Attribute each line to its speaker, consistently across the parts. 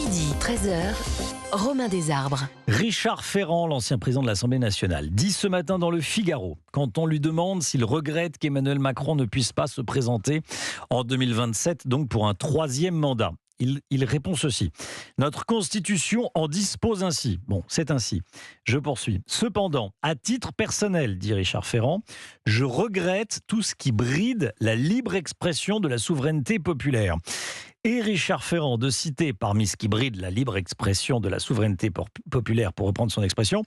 Speaker 1: Midi, 13h, Romain Desarbres.
Speaker 2: Richard Ferrand, l'ancien président de l'Assemblée nationale, dit ce matin dans Le Figaro, quand on lui demande s'il regrette qu'Emmanuel Macron ne puisse pas se présenter en 2027, donc pour un troisième mandat. Il répond ceci. Notre Constitution en dispose ainsi. Bon, c'est ainsi. Je poursuis. Cependant, à titre personnel, dit Richard Ferrand, je regrette tout ce qui bride la libre expression de la souveraineté populaire. Et Richard Ferrand de citer, parmi ce qui bride la libre expression de la souveraineté populaire, pour reprendre son expression,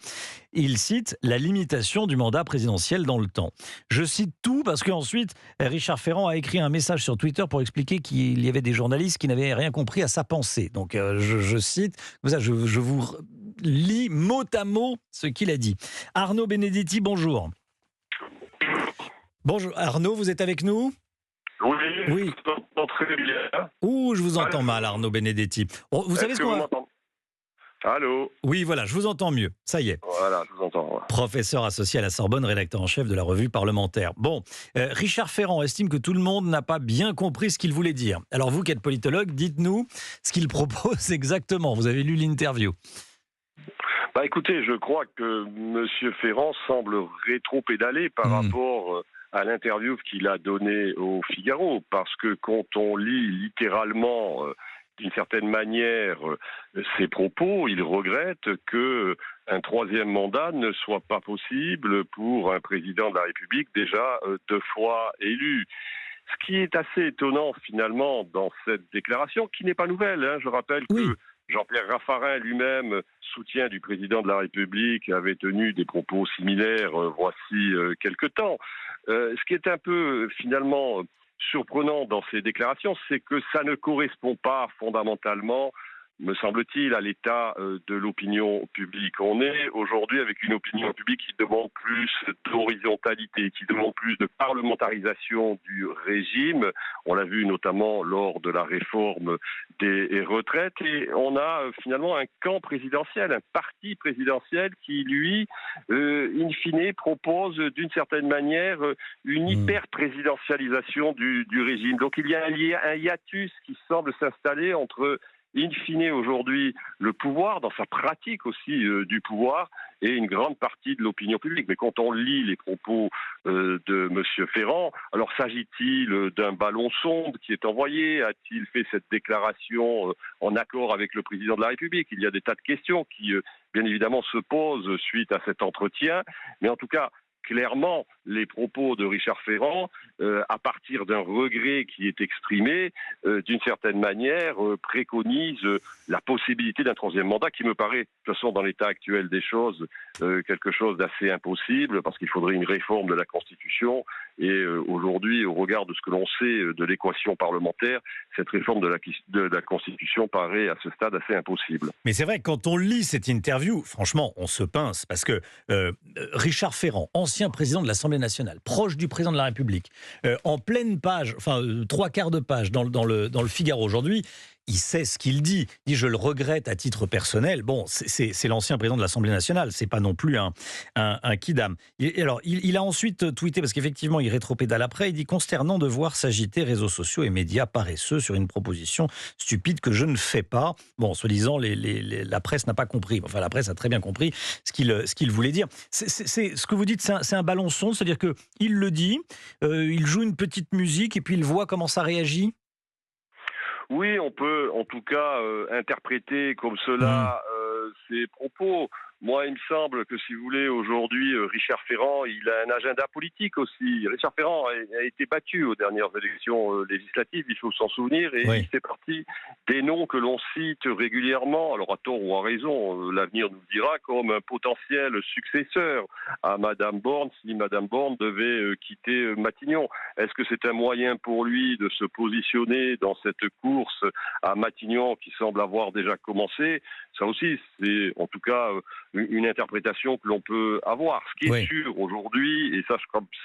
Speaker 2: il cite la limitation du mandat présidentiel dans le temps. Je cite tout parce qu'ensuite, Richard Ferrand a écrit un message sur Twitter pour expliquer qu'il y avait des journalistes qui n'avaient rien compris à sa pensée. Donc je cite, je vous lis mot à mot ce qu'il a dit. Arnaud Benedetti, bonjour. Bonjour Arnaud, vous êtes avec nous ?
Speaker 3: Oui, je t'entends très bien.
Speaker 2: Ouh, je vous entends mal, Arnaud Benedetti. Vous savez ce qu'on va...
Speaker 3: Allô ?
Speaker 2: Oui, voilà, je vous entends mieux. Ça y est.
Speaker 3: Voilà, je vous entends.
Speaker 2: Professeur associé à la Sorbonne, rédacteur en chef de la revue parlementaire. Bon, Richard Ferrand estime que tout le monde n'a pas bien compris ce qu'il voulait dire. Alors vous qui êtes politologue, dites-nous ce qu'il propose exactement. Vous avez lu l'interview.
Speaker 3: Écoutez, je crois que M. Ferrand semble rétro-pédaler par rapport à l'interview qu'il a donnée au Figaro, parce que quand on lit littéralement, d'une certaine manière, ses propos, il regrette qu'un troisième mandat ne soit pas possible pour un président de la République déjà 2 fois élu. Ce qui est assez étonnant finalement dans cette déclaration, qui n'est pas nouvelle, je rappelle que Jean-Pierre Raffarin lui-même, soutien du président de la République, avait tenu des propos similaires voici quelque temps. Ce qui est un peu finalement surprenant dans ces déclarations, c'est que ça ne correspond pas fondamentalement, me semble-t-il, à l'état de l'opinion publique. On est aujourd'hui avec une opinion publique qui demande plus d'horizontalité, qui demande plus de parlementarisation du régime. On l'a vu notamment lors de la réforme des retraites. Et on a finalement un camp présidentiel, un parti présidentiel qui, lui, in fine, propose d'une certaine manière une hyper-présidentialisation du régime. Donc il y a un hiatus qui semble s'installer entre in fine aujourd'hui le pouvoir, dans sa pratique aussi du pouvoir, et une grande partie de l'opinion publique. Mais quand on lit les propos de M. Ferrand, alors s'agit-il d'un ballon sonde qui est envoyé ? A-t-il fait cette déclaration en accord avec le président de la République ? Il y a des tas de questions qui, bien évidemment, se posent suite à cet entretien. Mais en tout cas, clairement, les propos de Richard Ferrand, à partir d'un regret qui est exprimé, d'une certaine manière, préconisent la possibilité d'un troisième mandat qui me paraît, de toute façon, dans l'état actuel des choses, quelque chose d'assez impossible, parce qu'il faudrait une réforme de la Constitution. Et aujourd'hui, au regard de ce que l'on sait de l'équation parlementaire, cette réforme de la Constitution paraît à ce stade assez impossible.
Speaker 2: Mais c'est vrai que quand on lit cette interview, franchement, on se pince, parce que Richard Ferrand, ancien président de l'Assemblée nationale, proche du président de la République, en pleine page, enfin 3/4 de page dans le Figaro aujourd'hui, il sait ce qu'il dit. Il dit « je le regrette à titre personnel ». Bon, c'est l'ancien président de l'Assemblée nationale, c'est pas non plus un kidam. Et alors, il a ensuite tweeté, parce qu'effectivement, il rétropédale après, il dit « consternant de voir s'agiter réseaux sociaux et médias paresseux sur une proposition stupide que je ne fais pas ». Bon, soi-disant, la presse n'a pas compris. Enfin, la presse a très bien compris ce qu'il voulait dire. Ce que vous dites, c'est un ballon sonde, c'est-à-dire qu'il le dit, il joue une petite musique et puis il voit comment ça réagit.
Speaker 3: Oui, on peut en tout cas interpréter comme cela ses propos. Moi, il me semble que, si vous voulez, aujourd'hui, Richard Ferrand, il a un agenda politique aussi. Richard Ferrand a été battu aux dernières élections législatives, il faut s'en souvenir, et il fait partie des noms que l'on cite régulièrement, alors à tort ou à raison, l'avenir nous le dira, comme un potentiel successeur à Madame Borne, si Madame Borne devait quitter Matignon. Est-ce que c'est un moyen pour lui de se positionner dans cette course à Matignon qui semble avoir déjà commencé ? Ça aussi, c'est en tout cas une interprétation que l'on peut avoir. Ce qui est sûr aujourd'hui, et ça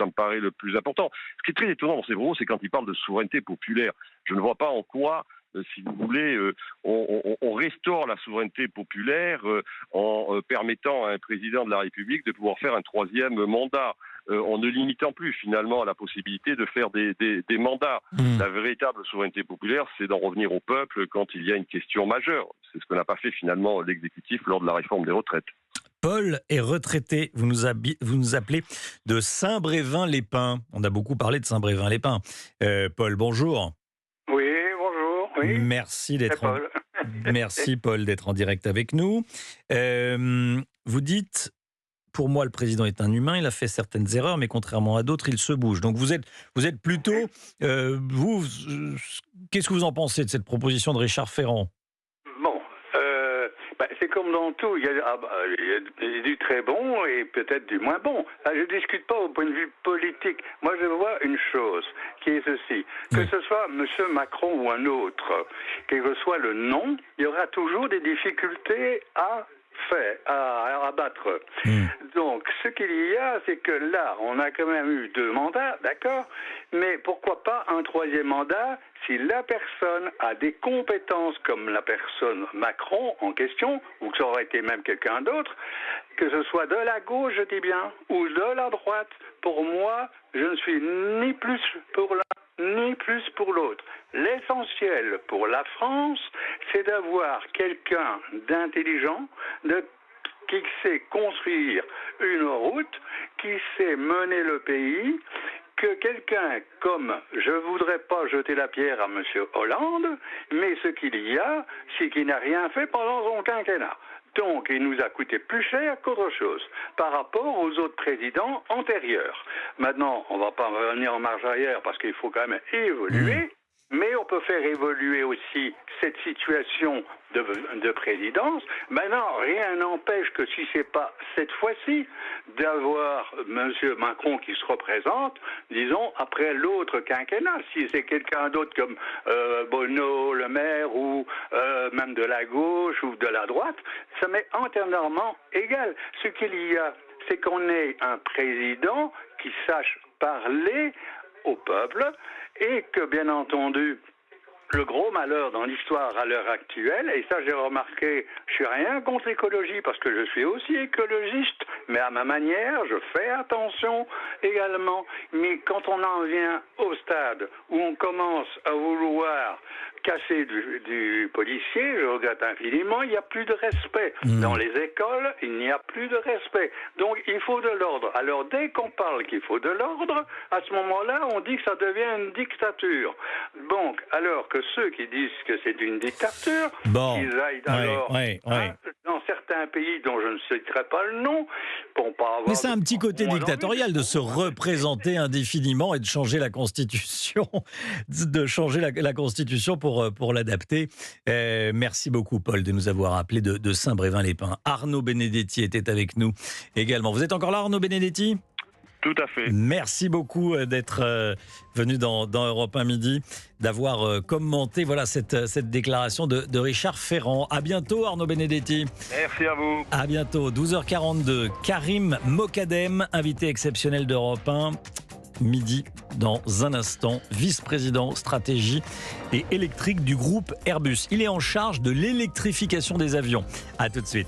Speaker 3: me paraît le plus important, ce qui est très étonnant dans ces propos, c'est quand il parle de souveraineté populaire. Je ne vois pas en quoi, si vous voulez, on restaure la souveraineté populaire en permettant à un président de la République de pouvoir faire un troisième mandat. en ne limitant plus finalement la possibilité de faire des mandats. La véritable souveraineté populaire, c'est d'en revenir au peuple quand il y a une question majeure. C'est ce que n'a pas fait finalement l'exécutif lors de la réforme des retraites.
Speaker 2: Paul est retraité. Vous nous appelez de Saint-Brévin-les-Pins. On a beaucoup parlé de Saint-Brévin-les-Pins. Paul, bonjour.
Speaker 4: Oui, bonjour. Oui.
Speaker 2: Merci d'être
Speaker 4: C'est Paul.
Speaker 2: Merci Paul d'être en direct avec nous. Vous dites, pour moi le président est un humain, il a fait certaines erreurs, mais contrairement à d'autres, il se bouge. Donc vous êtes plutôt, qu'est-ce que vous en pensez de cette proposition de Richard Ferrand ?
Speaker 4: Bon, c'est comme dans tout, il y a du très bon et peut-être du moins bon. Je ne discute pas au point de vue politique. Moi, je vois une chose, qui est ceci. Que ce soit M. Macron ou un autre, quel que soit le nom, il y aura toujours des difficultés à abattre. Donc, ce qu'il y a, c'est que là, on a quand même eu 2 mandats, d'accord, mais pourquoi pas un 3e mandat si la personne a des compétences comme la personne Macron en question, ou que ça aurait été même quelqu'un d'autre, que ce soit de la gauche, je dis bien, ou de la droite. Pour moi, je ne suis ni plus pour l'un ni plus pour l'autre. L'essentiel pour la France, c'est d'avoir quelqu'un d'intelligent, qui sait construire une route, qui sait mener le pays, que quelqu'un comme, je ne voudrais pas jeter la pierre à M. Hollande, mais ce qu'il y a, c'est qu'il n'a rien fait pendant son quinquennat. Donc, il nous a coûté plus cher qu'autre chose par rapport aux autres présidents antérieurs. Maintenant, on ne va pas revenir en marche arrière parce qu'il faut quand même évoluer. Mais on peut faire évoluer aussi cette situation de présidence. Maintenant, rien n'empêche que si c'est pas cette fois-ci, d'avoir M. Macron qui se représente, disons, après l'autre quinquennat. Si c'est quelqu'un d'autre comme Bonneau, Le Maire, ou même de la gauche ou de la droite, ça m'est entièrement égal. Ce qu'il y a, c'est qu'on ait un président qui sache parler au peuple, et que, bien entendu, le gros malheur dans l'histoire à l'heure actuelle, et ça j'ai remarqué, je suis rien contre l'écologie parce que je suis aussi écologiste, mais à ma manière, je fais attention également. Mais quand on en vient au stade où on commence à vouloir casser du policier, je regrette infiniment, il n'y a plus de respect. Dans les écoles, il n'y a plus de respect. Donc il faut de l'ordre. Alors dès qu'on parle qu'il faut de l'ordre, à ce moment-là, on dit que ça devient une dictature. Donc, alors que ceux qui disent que c'est une dictature, qu'ils aillent alors dans certains pays dont je ne citerai pas le nom, pour pas avoir...
Speaker 2: Mais c'est un petit côté dictatorial de se représenter indéfiniment et de changer la Constitution, la Constitution pour l'adapter. Merci beaucoup, Paul, de nous avoir appelé de Saint-Brévin-les-Pins. Arnaud Benedetti était avec nous également. Vous êtes encore là, Arnaud Benedetti ?
Speaker 3: Tout à fait.
Speaker 2: Merci beaucoup d'être venu dans Europe 1 Midi, d'avoir commenté cette déclaration de Richard Ferrand. À bientôt, Arnaud Benedetti.
Speaker 3: Merci à vous.
Speaker 2: À bientôt, 12h42. Karim Mokadem, invité exceptionnel d'Europe 1. Midi, dans un instant, vice-président stratégie et électrique du groupe Airbus. Il est en charge de l'électrification des avions. À tout de suite.